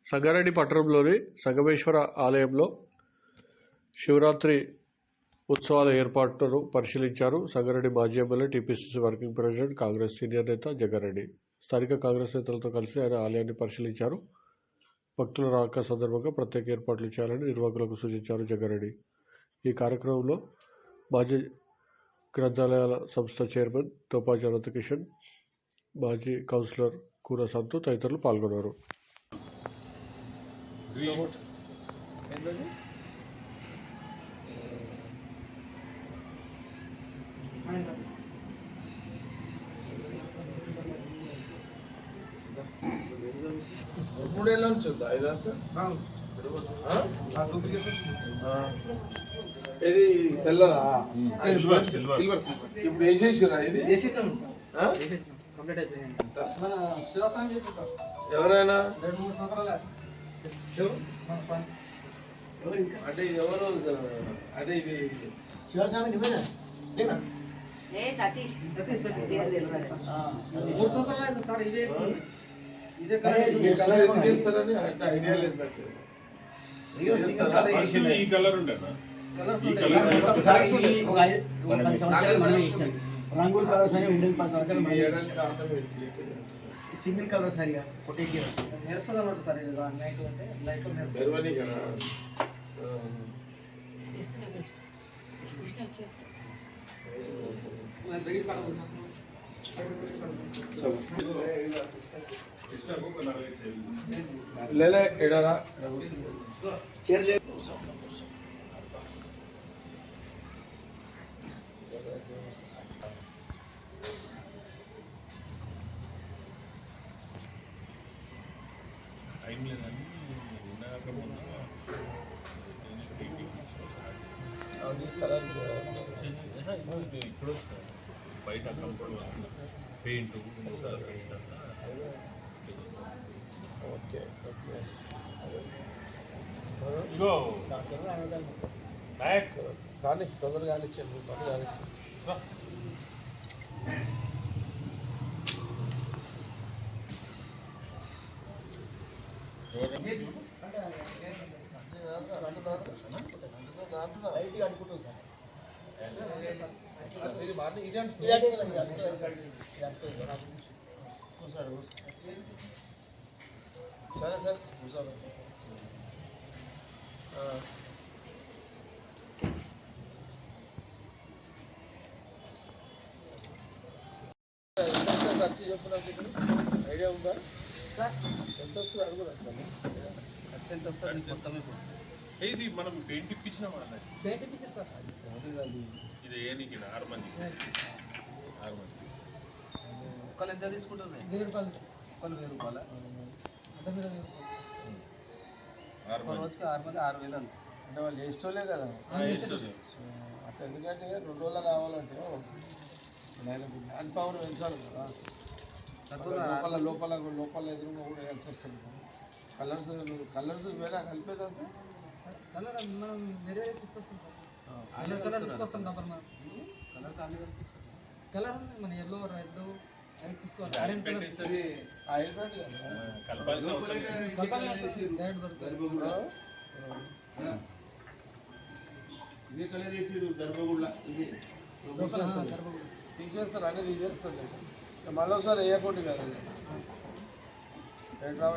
సంగారెడ్డి పట్టణంలోని సంగమేశ్వర ఆలయంలో శివరాత్రి ఉత్సవాల ఏర్పాట్లను పరిశీలించారు సంగారెడ్డి మాజీ MLA TPCC working president Congress senior నేత జగ్గారెడ్డి. స్థానిక కాంగ్రెస్ నేతలతో కలిసి ఆయన ఆలయాన్ని పరిశీలించారు. భక్తుల రాక సందర్భంగా ప్రత్యేక ఏర్పాట్లు చేయాలని నిర్వాహకులకు సూచించారు జగ్గారెడ్డి. ఈ కార్యక్రమంలో మాజీ గ్రంథాలయాల సంస్థ చైర్మన్ తోపాజీ అనంతకిషన్, మాజీ కౌన్సిలర్ కూర సంతు తదితరులు పాల్గొన్నారు. మూడేళ్ళ నుంచి ఉందా ఇది? ఇది తెల్లదా? ఇప్పుడు వేసేసిరా? ఇది ఎవరైనా అంటే ఇది ఎవరు అంటే ఇది శివస్వామి సతీష్ ఇదే కలర్ ఎందుకు చేస్తారని ఐడియా లేదు. ఈ కలర్ ఉండేనా? రంగుల కలర్స్ అని ఉండేది 10 సంవత్సరాలు సింగిల్ కలర్ సరిగా పొట్టేకి మెరుస్తుంది అన్నట్టు సార్. ఇది నైట్ అంటే లైట్ మెరవని కదా. లేలే ఎడారా చీరలే ఇప్పుడు బయట పెయింట్ ఓకే ఓకే. ఇగో కానీ తొందరగా కానిచ్చాను, పని కానిచ్చాను. సరే సార్ కూర్చోండి. ఖర్చు చెప్పిన ఐడియా ఉందా? ఎంత వస్తుంది అడుగుదా సార్? ఖర్చు ఎంత వస్తుంది మొత్తమే? ఇది మనం పెయింట్ ఇప్పించిన పెయింట్ ఇప్పించారు సార్. ఇది ఏనికి 6 మంది ఒక్కళ్ళు ఎంత తీసుకుంటుంది? 1000 రూపాయలు. ఒక్కళ్ళు 1000 రూపాయల అంటే మీరు ఒక రోజుకి 6 మంది 6000 అంటే వాళ్ళు చేసేటోళ్ళే కదా. అట్లా ఎందుకంటే 2 రోజులు కావాలంటే మ్యాన్ పవర్ పెంచాలి కదా. లోపల లోపల లోపల ఎదురుగా కూడా వేయాల్సి వస్తుంది. కలర్స్ వేరే కలిపేదంటే కలర్ మనం వేరే తీసుకొస్తాం సార్. కలర్ తీసుకొస్తాం కదా మనం. కలర్స్ అన్ని కల్పిస్తాం. కలర్ మన ఎల్లో రెడ్ అవి తీసుకోవాలి. ఆరెంజ్ కలర్ ఇదే కలర్ వేసి గర్భగుళ్ళ ఇది తీసేస్తారు, అన్నీ తీసేస్తారు. మళ్ళీ ఒకసారి వేయకూడదు కదా. ఎట్లా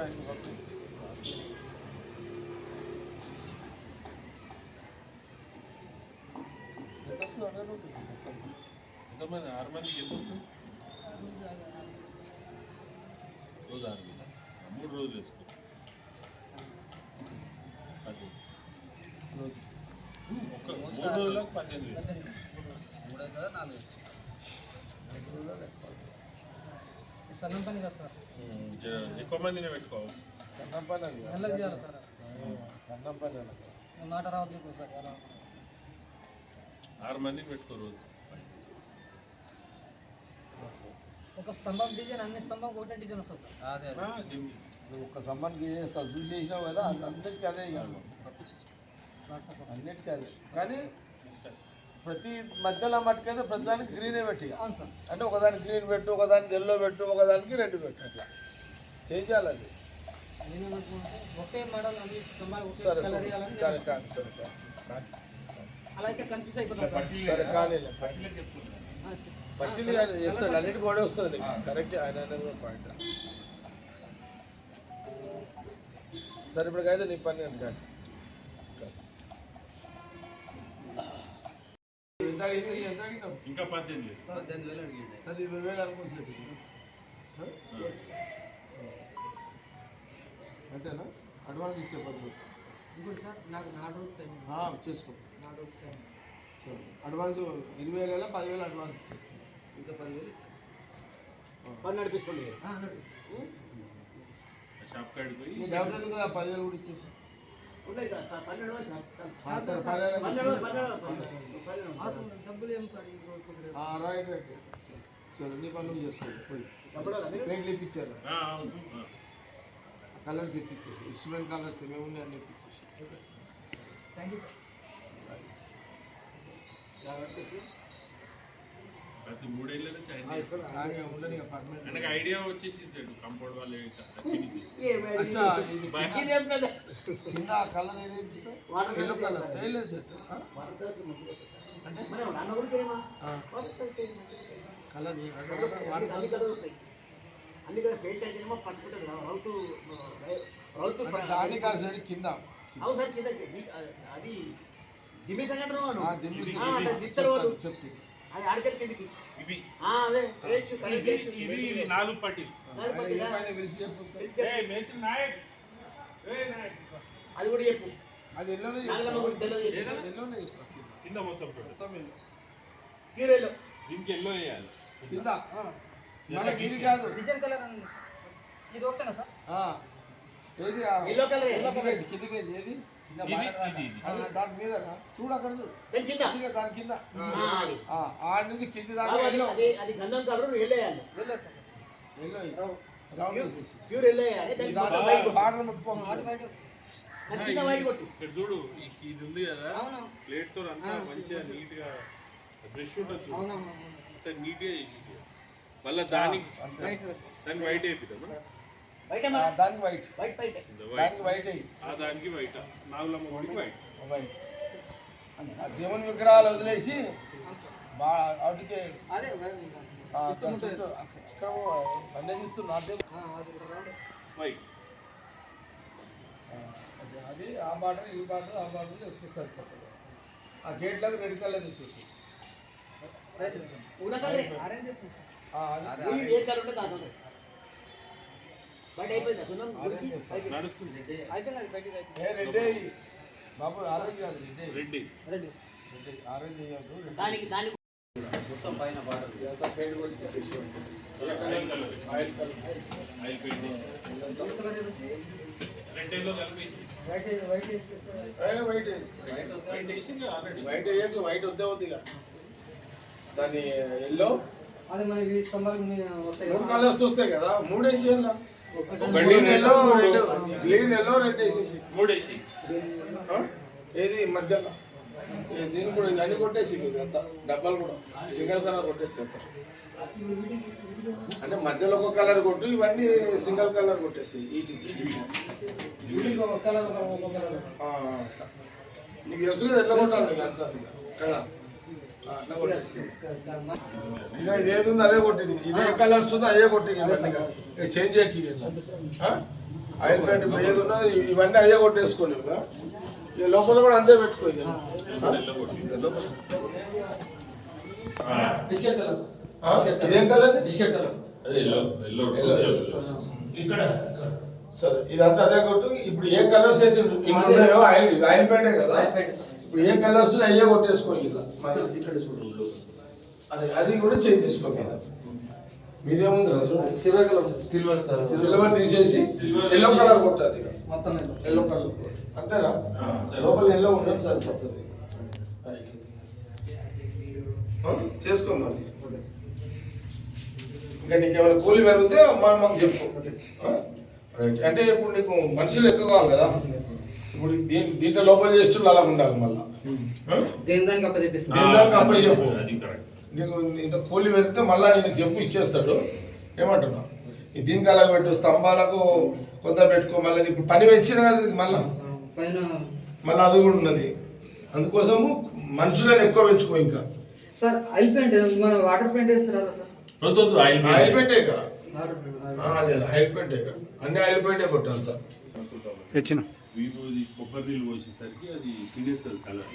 ఎంతమంది? 6 మందికి ఎంత వస్తుంది? రోజు 6 3 రోజులు వేసుకో. అది రోజు ఒక 3 రోజులకు 18,000. 3 కదా 4 సన్నం పని కదా సార్. ఎక్కువ మందినే పెట్టుకోవాలి. సన్నం పని అది నెలకు చేయాలి సార్. సన్నం పని మాట రావద్దు సార్. 6 మందిని పెట్టుకో రోజు. ఒక స్తంభం డిజైన్ అన్ని స్తంభం ఒకటే డిజైన్ వస్తుంది సార్. అదే ఒక స్తంభానికి చేస్తావు చూసి చేసినావు కదా, అందరికీ అదే కాదు, అన్నిటికీ అదే. కానీ ప్రతి మధ్యలో మట్టుకైతే ప్రతిదానికి గ్రీనే పెట్టి, అంటే ఒకదానికి గ్రీన్ పెట్టు, ఒకదానికి ఎల్లో పెట్టు, ఒకదానికి రెడ్ పెట్టు, అట్లా చేయాలి. అది నేనేమంటున్నానంటే ఒకే మోడల్ అన్ని స్తంభాలు ఒకే సరే కలర్ వేయాలని కానీ కానీ సరే కానీ అలా అయితే కన్ఫ్యూజ్ అయిపోతాం సార్. సరే కానీ ఆ, పట్టిలు కానీ చేస్తాడు అన్నిటి కూడా వస్తుంది కరెక్ట్ ఆయన అనేది కూడా పాయింట్ సరే ఇప్పటికైతే నీ పని కానీ కానీ ఎంత అడిగింది ఎంత అడిగినావు ఇంకా 18 సరే 20,000 అనుకోవచ్చు అంతేనా అడ్వాన్స్ ఇచ్చే పద్ధతి ఇంకోటి సార్ నాకు 4 రోజులు టైం ఉంది. చేసుకో 4 రోజులు టైం. అడ్వాన్స్ 20,000 10,000 అడ్వాన్స్ ఇచ్చేస్తాను ఇంకా 10,000 ఇస్తాను. పని నడిపిస్తుంది అన్నాడు. షాప్ కాడికి పోయి నీ డౌట్ ఎందుకు 10,000 కూడా ఇచ్చేసి సరే ఆ, సార్, డబ్బులు ఏం సార్ ఈ రోజు కుదిరేది? రైట్ రైట్ సరే నీ పనులు చేసుకోండి పోయి ప్లేట్లు ఇప్పించారు ఆ, అవును. ఆ. కలర్స్ ఇప్పించేసి ఇన్స్ట్రుమెంట్ కలర్స్ ఏమేమి ఉన్నాయి అన్ని ఇప్పించేసి థ్యాంక్ యూ సార్. ప్రతి 3 ఏళ్ళ నుంచి ఆయన ఉండని పర్మనెంట్ ఆయనకు ఐడియా వచ్చేసి కంపౌండ్ వాళ్ళు అచ్చా ఇది కింద కలర్ ఏది ఎల్లో కలర్ లేదు సెట్ కలర్ దాని కాదు సైడ్ కింద చెప్తే ఇవి ఇది 4 పట్టీలు మేస్త్రి నాయక్ నాయక్ అది కూడా చెప్పు అది ఎల్లోనే ఎల్లోనే కింద మొత్తం పెట్టు. కీరెల్లో దీనికి ఎల్లో వేయాలి కింద మనకి ఇది కాదు డిజైన్ కలర్ అని ఇది ఓకేనా సార్? ఏది ఎల్లో కలర్ కింద కేజీ ఏది ఇది అది దాని మీద చూడు అక్కడ చూడు దాని కింద ఆ నుంచి కింది దాకా ఎల్లో అది గంధం కలర్ వెళ్ళేయాలి వెళ్ళలేదు సార్. ఎల్లో రౌండ్ చేసేసి ప్యూర్ వెళ్ళేయాలి బార్డర్ ముట్టుకో ఆటోమేటిక్ చిన్న వైట్ కొట్టి ఇక్కడ చూడు ఇది ఉంది కదా అవును. ప్లేట్ తో అంతా మంచిగా నీట్ గా బ్రష్ ఉంటుంది చూడు. అవునవును. అంతా నీట్ గా చేసి మళ్ళీ దానికి రైట్ దానికి వైట్ అయిపోతామా బయట దానికి వైట్ వైట్ బయట దానికి వైట్ దానికి వైట్ నాగులమ్మ గుడికి వైట్ వైట్ ఆ దేవుని విగ్రహాలు వదిలేసి వాటికి అదే అన్నీ తీస్తున్నా అది రౌండ్ వైట్ అది ఆ బార్డర్ ఈ బార్డర్ ఆ బార్డర్ వేసుకొస్తారు ఆ గేట్లకు రెడ్ కలర్ వేసుకొచ్చి ఉన్న కలర్ అరేంజ్ చేస్తాం ఏ కలర్ ఉంటే కాదు బయట అయిపోయింది సున్నం నడుస్తుంది అయిపోయింది అది బయటికి అయిపోయింది. రెడ్ బాబు ఆరెంజ్ కాదు రెడ్ రెడ్డి రెడీ ఆరెంజ్ వేయద్దు దానికి దానికి పెయింట్ కూడా ఇచ్చేసి oil colour oil colour oil paint red yellow కలిపేసి వైట్ వైట్ వేస్తే వైట్ వైట్ వేసి ఆల్రెడీ వైట్ వేయకు వైట్ వద్దే ఉంది ఇక దాని ఎల్లో అదే మనకి స్తంభాలు వస్తాయి 3 కలర్స్ వస్తాయి కదా 3 వేసి green yellow green yellow red వేసేసి 3 వేసి ఏది మధ్యలో దీన్ని కూడా అన్ని కొట్టేసి అంతా డబ్బాలు కూడా సింగిల్ కలర్ కొట్టేసి అంతా అంటే మధ్యలో ఒక కలర్ కొట్టు ఇవన్నీ సింగిల్ కలర్ కొట్టేసి ఒక కలర్ ఒక కలర్ నీకు తెలుసు కదా ఎట్లా కొట్టాలి నీకు అంతా కదా అట్లా కొట్టేసి ఇంకా ఇది ఏది ఉందో అదే కొట్టింది ఇది ఏ కలర్స్ ఉందో అదే కొట్టింది ఇవన్నీ చేంజ్ చేయకి ఆయిల్ ప్యాంట్ ఇప్పుడు ఏది ఉన్నదో ఇవన్నీ అదే కొట్టేసుకోని ఇక లోపల కూడా అంతే పెట్టుకో ఇక బిస్కెట్ కలర్ ఇదేం colour biscuit colour yellow yellow ఇక్కడ సరే ఇదంతా అదే కొట్టు ఇప్పుడు ఏ కలర్స్ అయితే ఇన్ని ఉన్నాయో ఆయిల్ ఆయిల్ ప్యాంటే కదా ఇప్పుడు ఏ కలర్స్ అయ్యే కొట్టేసుకోండి ఇట్లా మరి ఇక్కడ చూడు అదే అది కూడా చేంజ్ చేసుకోండి మీదేముంది సిల్వర్ కలర్ సిల్వర్ తీసేసి ఎల్లో కలర్ కొట్టది మొత్తం ఎల్లో కలర్ అంతేనా లోపల ఎల్లో ఉండడం సరిపోతుంది చేసుకో మరి ఇంకా నీకు ఏమైనా కూలి పెరిగితే మాకు చెప్పు రైట్ అంటే ఇప్పుడు నీకు మనుషులు ఎక్కువ కావాలి కదా ఇప్పుడు దీంట్లో లోపల చేస్తూ అలా ఉండాలి మళ్ళీ దేని దానికి అప్పచెప్పేస్తాను దేని దానికి అప్ప చెప్పు అది కరెక్ట్ నీకు ఇంత కూలి పెరిగితే మళ్ళీ ఆయన చెప్పు ఇచ్చేస్తాడు ఏమంటున్నా దీనికి అలా పెట్టు, స్తంభాలకు కొందరు పెట్టుకో, మళ్ళీ ఇప్పుడు పని పెంచిన కదా మళ్ళీ పైన మళ్ళీ అది కూడా ఉన్నది. అందుకోసము మనుషులను ఎక్కువ పెంచుకో. ఇంకా సార్ ఆయిల్ పెయింట్ మన వాటర్ పెయింట్ వేస్తారా సార్? వద్దు ఆయిల్ పెయింటే కదా, వాటర్ పెయింట్ ఆయిల్ పెయింటే కదా, అన్ని ఆయిల్ పెయింటే కొట్టు అంతా. వీపు కొబ్బరి నీళ్ళు పోసేసరికి అది తినేస్తుంది కలర్,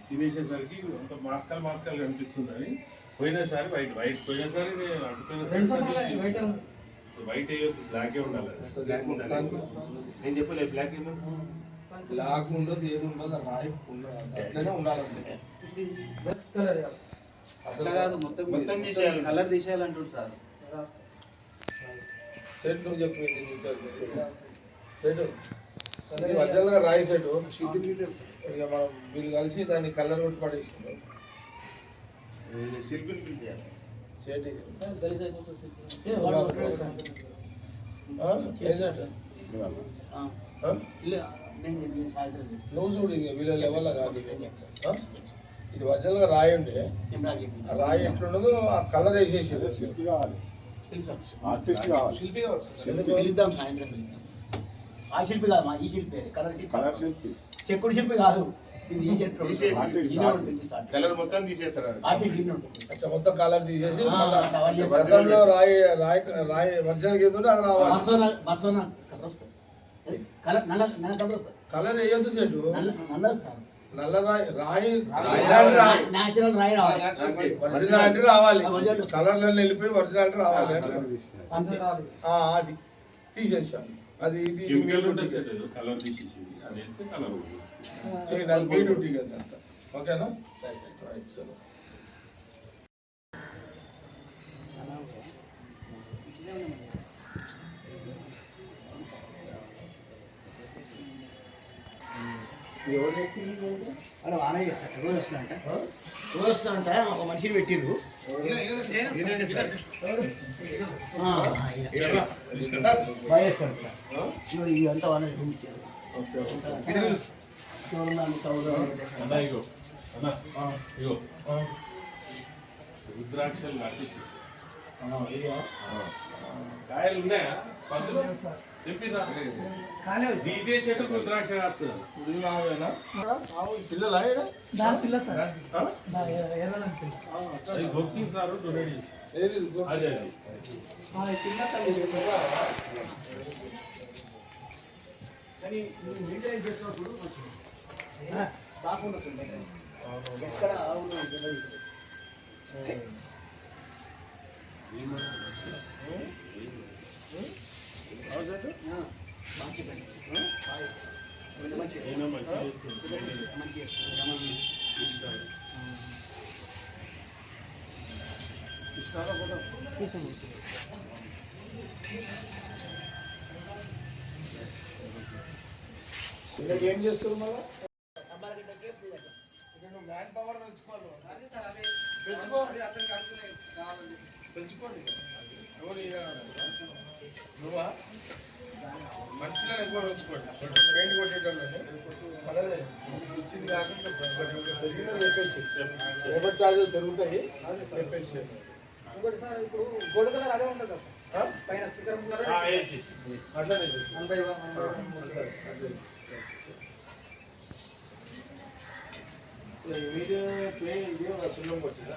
తినేసేసరికి అంత మాస్కాలు కనిపిస్తుంది అని పోయినసారి వైట్ పోయినసారి అంటుపోయినసారి వైట్ వేయొద్దు, బ్లాకే ఉండాలి. నేను చెప్పలే బ్లాక్ ఏమో బ్లాక్ ఉండదు, ఏది ఉండదు, రాయి ఉండదు, అట్లనే ఉండాలి అసలు. కలర్ అసలు కాదు, మొత్తం తీసేయాలి, కలర్ తీసేయాలంటాడు సార్. సెట్ నువ్వు చెప్పు, సెట్ ఒరిజినల్గా రాయి సెట్. ఇక మనం వీళ్ళు కలిసి దాన్ని కలర్ కొట్టి పడేసిండు. శిల్పిని పిలిపియాలి. సెట్ నువ్వు చూడు, ఇక వీళ్ళ లెవెల్ కాదు. ఇది ఒరిజినల్గా రాయి ఉండే, ఆ రాయి ఎట్లుండదో ఆ కలర్ వేసేసి శిల్పి కావాలి. పిలుద్దాం, సాయంత్రం పిలుద్దాం. ఆ శిల్పి కాదు, ఈ శిల్పి కలర్ శిల్పి, చెక్కుడు శిల్పి కాదు. కలర్ మొత్తం తీసేస్తారు, మొత్తం కలర్ తీసేసి వర్షంలో రాయి రాయి రాయి వర్షానికి ఏదో అది రావాలి. కలర్ వేయొద్దు చెట్టు, నల్ల రాయి రాయి ఒరిజినాలిటీ రావాలి. కలర్లో వెళ్ళిపోయి ఒరిజినాలిటీ రావాలి. అది తీసేసాం, అది ఇది కలర్ తీసేసి అది వేస్తే కలర్ చేయండి, అది మీ డ్యూటీ కదా అంతా. ఓకేనా? రైట్, చలో. అలా వాన చేస్తాడు, రోజు వస్తాడంట, ఒక మనిషిని పెట్టిండు. ఇదంతా వాన రుద్రాక్షలు కట్టించు. కాయలు ఉన్నాయా? చెప్పిరా, ఇదే చెట్టు రుద్రాక్ష కాస్తుంది. పిల్లలా ఈడ? బొక్సింగ్ సార్ డొనేట్ చేసి ఏది అదే కానీ మెయింటైన్ చేసినప్పుడు సాకుండా ఎక్కడ ఏం చేస్తారు మళ్ళీ? ల్యాండ్ పవర్ పెంచుకోవాలి, పెంచుకోండి. నువ్వా మనుషులను ఎక్కువ పెంచుకోండి, పెయింట్ కొట్టేటోళ్ళని అలాగే ఇచ్చింది కాకుండా పెరిగిన చెప్పేసి లేబర్ ఛార్జెస్ పెరుగుతాయి చెప్పేసి. ఇంకోటి సార్, ఇప్పుడు గోల్డ్ కలర్ అదే ఉంటుంది కదా సార్, పైన శిఖరం కలర్ అట్లనే మీరు ప్లే సున్నం వచ్చిందా?